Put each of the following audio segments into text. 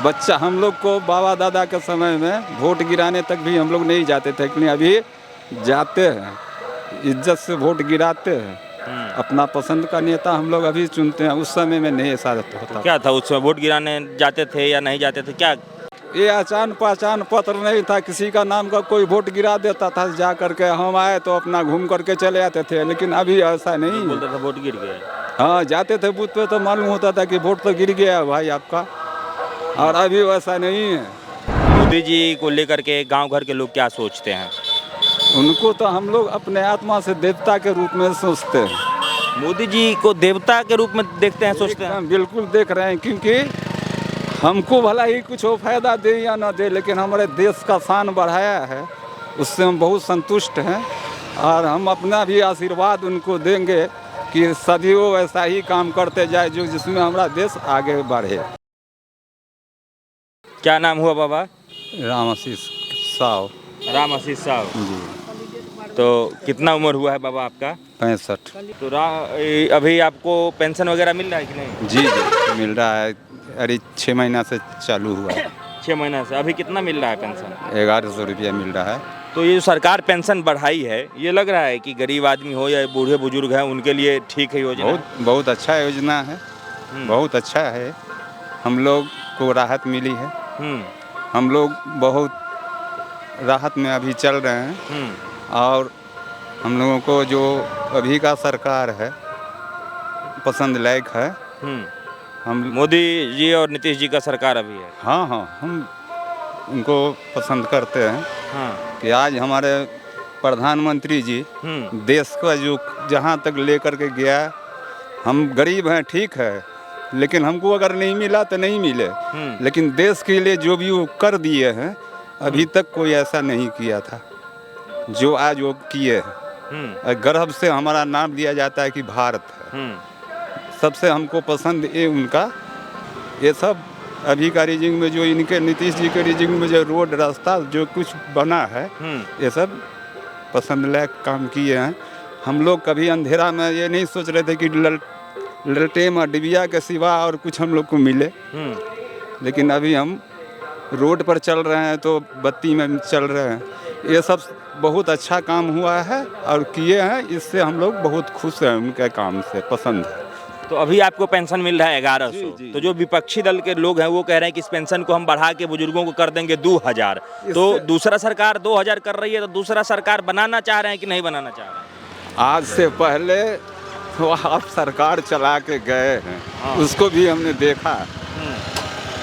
बच्चा हम लोग को बाबा दादा के समय में वोट गिराने तक भी हम लोग नहीं जाते थे, लेकिन अभी जाते हैं, इज्जत से वोट गिराते हैं, अपना पसंद का नेता हम लोग अभी चुनते हैं। उस समय में नहीं ऐसा होता। क्या था उस समय, वोट गिराने जाते थे या नहीं जाते थे, क्या? ये आचार पहचान पत्र नहीं था, किसी का नाम का कोई वोट गिरा देता था, जा करके हम आए तो अपना घूम करके चले आते थे। लेकिन अभी ऐसा नहीं बोलते थे वोट गिर गया। हाँ, जाते थे बूथ पे तो मालूम होता था कि वोट तो गिर गया है भाई आपका, और अभी वैसा नहीं है। मोदी जी को लेकर के गांव घर के लोग क्या सोचते हैं? उनको तो हम लोग अपने आत्मा से देवता के रूप में सोचते हैं। मोदी जी को देवता के रूप में देखते हैं, सोचते हैं? एकदम बिल्कुल देख रहे हैं, क्योंकि हमको भला ही कुछ हो फायदा दे या ना दे, लेकिन हमारे देश का शान बढ़ाया है, उससे हम बहुत संतुष्ट हैं। और हम अपना भी आशीर्वाद उनको देंगे कि सभी वो ऐसा ही काम करते जाए जो जिसमें हमारा देश आगे बढ़े। क्या नाम हुआ बाबा? राम आशीष साव राम आशीष साहब जी। तो कितना उम्र हुआ है बाबा आपका? 65। तो अभी आपको पेंशन वगैरह मिल रहा है कि नहीं? जी जी मिल रहा है। अरे 6 महीना से चालू हुआ है। 6 महीना से। अभी कितना मिल रहा है पेंशन? 1100 रुपया मिल रहा है। तो ये जो सरकार पेंशन बढ़ाई है, ये लग रहा है कि गरीब आदमी हो या बूढ़े बुजुर्ग हैं उनके लिए ठीक है योजना? बहुत अच्छा योजना है, बहुत अच्छा है। हम लोग को राहत मिली है। हम लोग बहुत राहत में अभी चल रहे हैं। और हम लोगों को जो अभी का सरकार है पसंद लायक है। हम मोदी जी और नीतीश जी का सरकार अभी है। हाँ हाँ, हम उनको पसंद करते हैं। हाँ। कि आज हमारे प्रधानमंत्री जी देश का जो जहाँ तक लेकर के गया, हम गरीब हैं ठीक है, लेकिन हमको अगर नहीं मिला तो नहीं मिले, लेकिन देश के लिए जो भी वो कर दिए हैं अभी तक कोई ऐसा नहीं किया था जो आज वो किए हैं। गर्व से हमारा नाम दिया जाता है कि भारत है। सबसे हमको पसंद ये उनका, ये सब अभी का रिजिंग में जो इनके नीतीश जी के रिजिंग में जो रोड रास्ता जो कुछ बना है, ये सब पसंद लायक काम किए हैं। हम लोग कभी अंधेरा में ये नहीं सोच रहे थे कि ललटेन और डिबिया के सिवा और कुछ हम लोग को मिले, लेकिन अभी हम रोड पर चल रहे हैं तो बत्ती में चल रहे हैं। ये सब बहुत अच्छा काम हुआ है और किए हैं, इससे हम लोग बहुत खुश हैं उनके काम से, पसंद है। तो अभी आपको पेंशन मिल रहा है 1100। तो जो विपक्षी दल के लोग हैं वो कह रहे हैं कि इस पेंशन को हम बढ़ा के बुजुर्गों को कर देंगे 2000। तो दूसरा सरकार 2000 कर रही है, तो दूसरा सरकार बनाना चाह रहे हैं कि नहीं बनाना चाह रहे हैं? आज से पहले तो आप सरकार चला के गए हैं, उसको भी हमने देखा।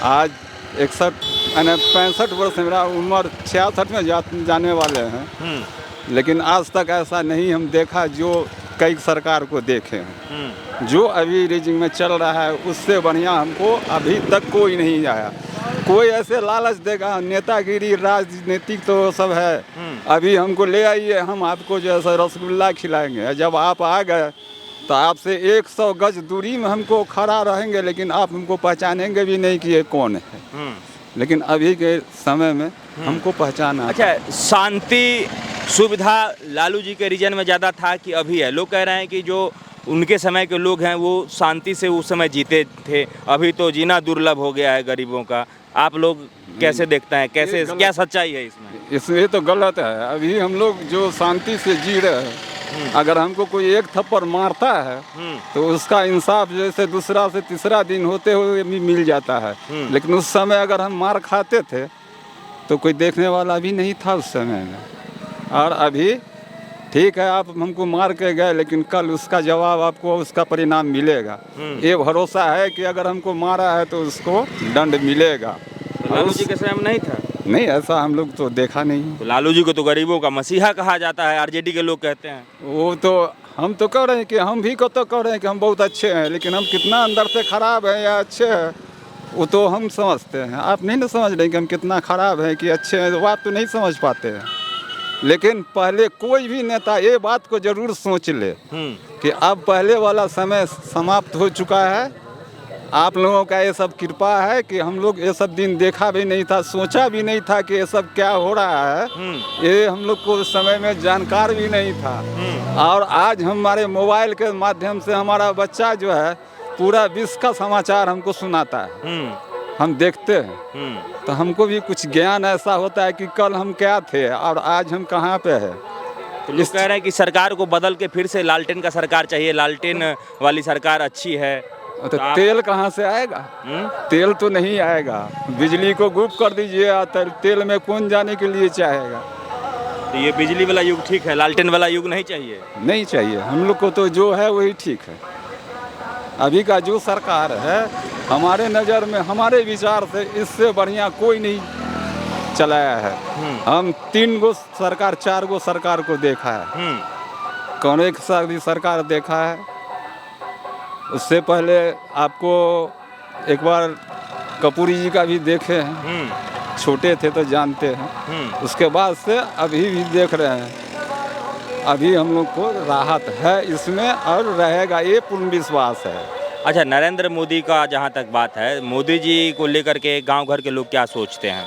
आज 65 वर्ष मेरा उम्र, 66 में जाने वाले हैं, लेकिन आज तक ऐसा नहीं हम देखा जो कई सरकार को देखे हैं। जो अभी रीजिंग में चल रहा है उससे बढ़िया हमको अभी तक कोई नहीं आया। कोई ऐसे लालच देगा, नेतागिरी राजनीतिक तो सब है, अभी हमको ले आइए हम आपको जो है रसगुल्ला खिलाएंगे। जब आप आ गए तो आपसे 100 गज दूरी में हमको खड़ा रहेंगे, लेकिन आप हमको पहचानेंगे भी नहीं कि ये कौन है। लेकिन अभी के समय में हमको पहचाना। अच्छा, शांति सुविधा लालू जी के रीजन में ज़्यादा था कि अभी है? लोग कह रहे हैं कि जो उनके समय के लोग हैं वो शांति से उस समय जीते थे, अभी तो जीना दुर्लभ हो गया है गरीबों का। आप लोग कैसे देखते हैं, कैसे, क्या सच्चाई है इसमें? इसमें तो गलत है। अभी हम लोग जो शांति से जी रहे हैं, अगर हमको कोई एक थप्पड़ मारता है तो उसका इंसाफ जैसे दूसरा से तीसरा दिन होते हुए भी मिल जाता है। लेकिन उस समय अगर हम मार खाते थे तो कोई देखने वाला भी नहीं था उस समय में। और अभी ठीक है, आप हमको मार के गए, लेकिन कल उसका जवाब आपको, उसका परिणाम मिलेगा। ये भरोसा है कि अगर हमको मारा है तो उसको दंड मिलेगा। तो लालू जी के समय में नहीं था? नहीं, ऐसा हम लोग तो देखा नहीं। तो लालू जी को तो गरीबों का मसीहा कहा जाता है, आरजेडी के लोग कहते हैं। वो तो हम तो कह रहे हैं कि हम भी को तो कह रहे हैं कि हम बहुत अच्छे हैं, लेकिन हम कितना अंदर से खराब हैं या अच्छे हैं वो तो हम समझते हैं। आप नहीं ना समझ रहे कि हम कितना खराब हैं कि अच्छे हैं, वो आप तो नहीं समझ पाते हैं। लेकिन पहले कोई भी नेता ये बात को जरूर सोच ले कि अब पहले वाला समय समाप्त हो चुका है। आप लोगों का ये सब कृपा है कि हम लोग ये सब दिन देखा भी नहीं था, सोचा भी नहीं था कि ये सब क्या हो रहा है। ये हम लोग को उस समय में जानकार भी नहीं था। और आज हमारे मोबाइल के माध्यम से हमारा बच्चा जो है पूरा विश्व का समाचार हमको सुनाता है। हम देखते हैं तो हमको भी कुछ ज्ञान ऐसा होता है कि कल हम क्या थे और आज हम कहाँ पे हैं। तो लोग कह रहे हैं कि सरकार को बदल के फिर से लालटेन का सरकार चाहिए, लालटेन वाली सरकार अच्छी है। तो तेल कहाँ से आएगा? तेल तो नहीं आएगा। बिजली को गुप कर दीजिए, तो तेल में कौन जाने के लिए चाहेगा? तो ये बिजली वाला युग ठीक है, लालटेन वाला युग नहीं चाहिए? नहीं चाहिए। हम लोग को तो जो है वही ठीक है। अभी का जो सरकार है हमारे नज़र में, हमारे विचार से इससे बढ़िया कोई नहीं चलाया है। हम 3 गो सरकार 4 गो सरकार को देखा है, कौन एक सरकार देखा है। उससे पहले आपको एक बार कपूरी जी का भी देखे हैं, छोटे थे तो जानते हैं। उसके बाद से अभी भी देख रहे हैं। अभी हम लोग को राहत है इसमें और रहेगा, ये पूर्ण विश्वास है। अच्छा, नरेंद्र मोदी का जहाँ तक बात है, मोदी जी को लेकर के गांव घर के लोग क्या सोचते हैं?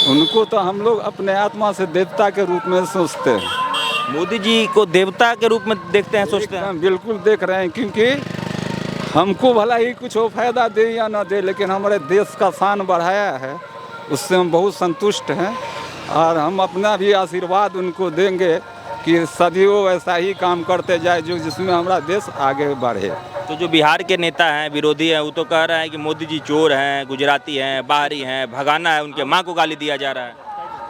उनको तो हम लोग अपने आत्मा से देवता के रूप में सोचते हैं। मोदी जी को देवता के रूप में देखते हैं, सोचते हैं? बिल्कुल देख रहे हैं, क्योंकि हमको भला ही कुछ हो फायदा दे या ना दे, लेकिन हमारे देश का शान बढ़ाया है, उससे हम बहुत संतुष्ट हैं। और हम अपना भी आशीर्वाद उनको देंगे कि सभी वो ऐसा ही काम करते जाए जो जिसमें हमारा देश आगे बढ़े। तो जो बिहार के नेता हैं, विरोधी हैं, वो तो कह रहे हैं कि मोदी जी चोर हैं, गुजराती हैं, बाहरी हैं, भगाना है, उनके माँ को गाली दिया जा रहा है।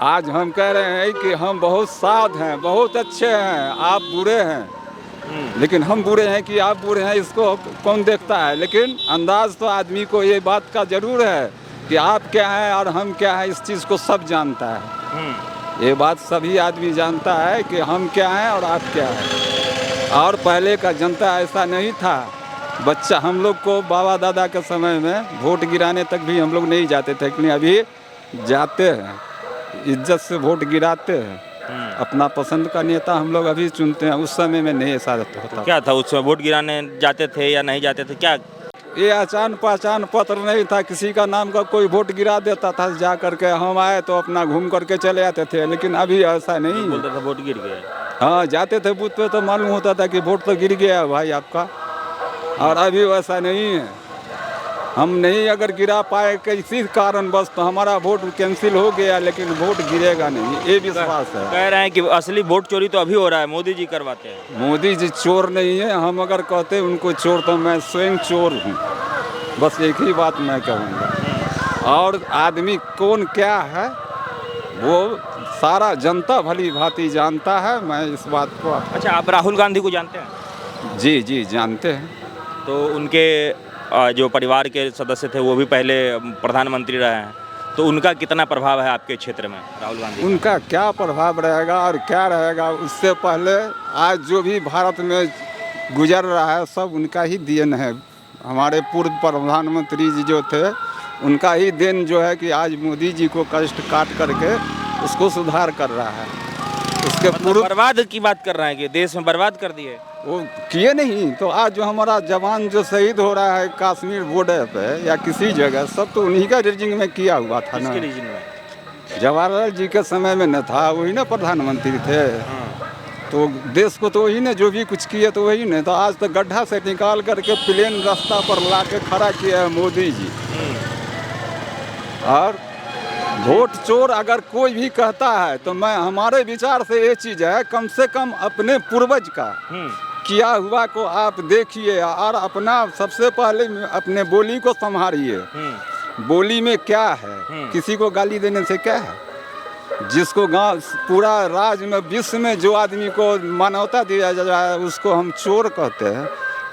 आज हम कह रहे हैं कि हम बहुत साध हैं, बहुत अच्छे हैं, आप बुरे हैं। लेकिन हम बुरे हैं कि आप बुरे हैं, इसको कौन देखता है। लेकिन अंदाज तो आदमी को ये बात का जरूर है कि आप क्या हैं और हम क्या हैं, इस चीज़ को सब जानता है। ये बात सभी आदमी जानता है कि हम क्या हैं और आप क्या हैं। और पहले का जनता ऐसा नहीं था। बच्चा हम लोग को बाबा दादा के समय में वोट गिराने तक भी हम लोग नहीं जाते थे, लेकिन अभी जाते हैं, इज्जत से वोट गिराते हैं। अपना पसंद का नेता हम लोग अभी चुनते हैं। उस समय में नहीं ऐसा होता। क्या था उस समय, वोट गिराने जाते थे या नहीं जाते थे? क्या ये आचान पहचान पत्र नहीं था, किसी का नाम का कोई वोट गिरा देता था, जा करके हम आए तो अपना घूम करके चले आते थे। लेकिन अभी ऐसा नहीं। बोलते थे वोट गिर गया। हाँ, जाते थे बूथ पे तो मालूम होता था कि वोट तो गिर गया भाई आपका। और अभी वैसा नहीं है। हम नहीं अगर गिरा पाए किसी कारण बस, तो हमारा वोट कैंसिल हो गया, लेकिन वोट गिरेगा नहीं, ये विश्वास है। कह रहे हैं कि असली वोट चोरी तो अभी हो रहा है, मोदी जी करवाते हैं। मोदी जी चोर नहीं है। हम अगर कहते उनको चोर तो मैं स्वयं चोर हूँ। बस एक ही बात मैं कहूँगा। और आदमी कौन क्या है वो सारा जनता भली भांति जानता है। मैं इस बात को। अच्छा, आप राहुल गांधी को जानते हैं? जी जी जानते हैं। तो उनके जो परिवार के सदस्य थे वो भी पहले प्रधानमंत्री रहे हैं, तो उनका कितना प्रभाव है आपके क्षेत्र में, राहुल गांधी? उनका क्या प्रभाव रहेगा और क्या रहेगा, उससे पहले आज जो भी भारत में गुजर रहा है सब उनका ही देन है। हमारे पूर्व प्रधानमंत्री जी जो थे उनका ही देन जो है कि आज मोदी जी को कष्ट काट करके उसको सुधार कर रहा है। उसके पूर्व बर्बाद की बात कर रहे हैं कि देश में बर्बाद कर दिए। वो किए नहीं तो आज जो हमारा जवान जो शहीद हो रहा है कश्मीर बॉर्डर पे या किसी जगह, सब तो उन्हीं का रीजिंग में किया हुआ था ना। जवाहरलाल जी के समय में न था, वही ना प्रधानमंत्री थे। तो देश को तो वही ने जो भी कुछ किए तो वही ने। तो आज तो गड्ढा से निकाल करके प्लेन रास्ता पर ला के खड़ा किया है मोदी जी। और वोट चोर अगर कोई भी कहता है तो मैं हमारे विचार से ये चीज़ है, कम से कम अपने पूर्वज का किया हुआ को आप देखिए और अपना सबसे पहले अपने बोली को संभालिए। बोली में क्या है, किसी को गाली देने से क्या है। जिसको गांव पूरा राज्य में विश्व में जो आदमी को मान्यता दिया जाए उसको हम चोर कहते हैं।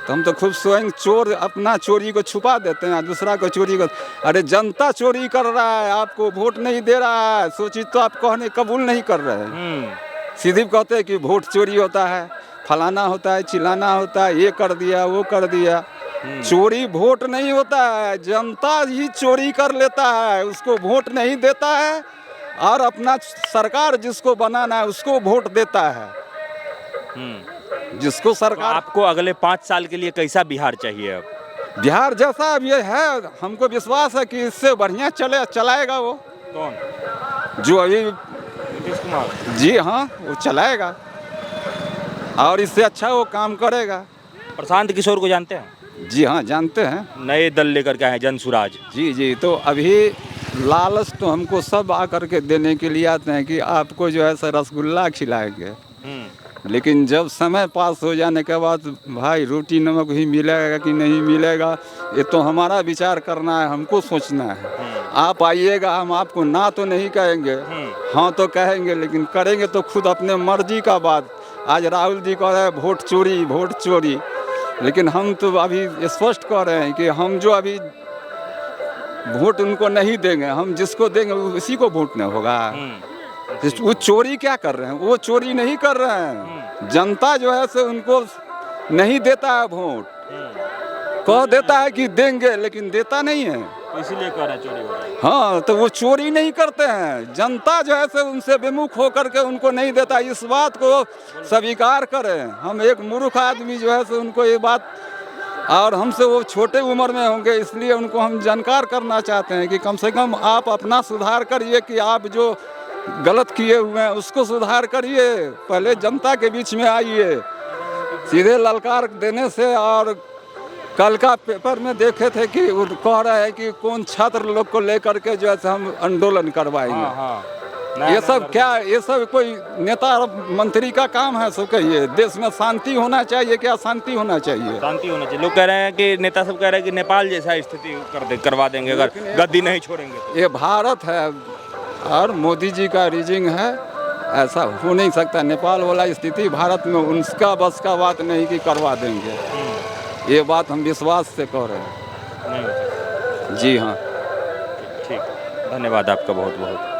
तो हम तो खुद स्वयं चोर अपना चोरी को छुपा देते हैं, दूसरा को चोरी को। अरे जनता चोरी कर रहा है, आपको वोट नहीं दे रहा है, सोची तो आप कहने कबूल नहीं कर रहे हैं। सीधी कहते हैं कि वोट चोरी होता है, फलाना होता है, चिल्लाना होता है, ये कर दिया वो कर दिया। चोरी वोट नहीं होता है, जनता ही चोरी कर लेता है, उसको वोट नहीं देता है और अपना सरकार जिसको बनाना है उसको वोट देता है। जिसको सरकार। तो आपको अगले 5 साल के लिए कैसा बिहार चाहिए? अब बिहार जैसा अब ये है, हमको विश्वास है कि इससे बढ़िया चलाएगा वो। कौन? जो अभी नीतीश कुमार जी हाँ, वो चलाएगा और इससे अच्छा वो काम करेगा। प्रशांत किशोर को जानते हैं? जी हाँ, जानते हैं। नए दल लेकर के आए हैं, जन सुराज। जी जी, तो अभी लालच तो हमको सब आकर के देने के लिए आते हैं कि आपको जो है सर रसगुल्ला खिलाएंगे, लेकिन जब समय पास हो जाने के बाद भाई रोटी नमक ही मिलेगा कि नहीं मिलेगा, ये तो हमारा विचार करना है, हमको सोचना है। आप आइएगा, हम आपको ना तो नहीं कहेंगे, हाँ तो कहेंगे, लेकिन करेंगे तो खुद अपने मर्जी का बात। आज राहुल जी कह रहे हैं वोट चोरी वोट चोरी, लेकिन हम तो अभी स्पष्ट कह रहे हैं कि हम जो अभी वोट उनको नहीं देंगे, हम जिसको देंगे उसी को वोट नहीं होगा। वो चोरी क्या कर रहे हैं? वो चोरी नहीं कर रहे हैं। जनता जो है से उनको नहीं देता है वोट, कह देता है कि देंगे लेकिन देता नहीं है, इसीलिए कह रहे हैं चोरी हो रहा है। हाँ, तो वो चोरी नहीं करते हैं। जनता जो है से उनसे विमुख होकर के उनको नहीं देता, इस बात को स्वीकार करें। हम एक मूर्ख आदमी जो है से उनको ये बात, और हमसे वो छोटे उम्र में होंगे, इसलिए उनको हम जानकार करना चाहते हैं कि कम से कम आप अपना सुधार करिए, कि आप जो गलत किए हुए हैं उसको सुधार करिए। पहले जनता के बीच में आइए। सीधे ललकार देने से, और कल का पेपर में देखे थे कि वो कह रहे हैं कि कौन छात्र लोग को लेकर के जो है हम आंदोलन करवाएंगे। ये सब क्या, ये सब कोई नेता मंत्री का काम है? सो कहिए, देश में शांति होना चाहिए, क्या शांति होना चाहिए? शांति होना चाहिए। लोग कह रहे हैं कि नेता सब कह रहे हैं कि नेपाल जैसा स्थिति करवा देंगे अगर गद्दी नहीं छोड़ेंगे तो। ये भारत है और मोदी जी का रीजिंग है, ऐसा हो नहीं सकता। नेपाल वाला स्थिति भारत में उनका बस का बात नहीं कि करवा देंगे, ये बात हम विश्वास से कह रहे हैं। नहीं हो सकता। जी हाँ, ठीक, धन्यवाद आपका बहुत बहुत।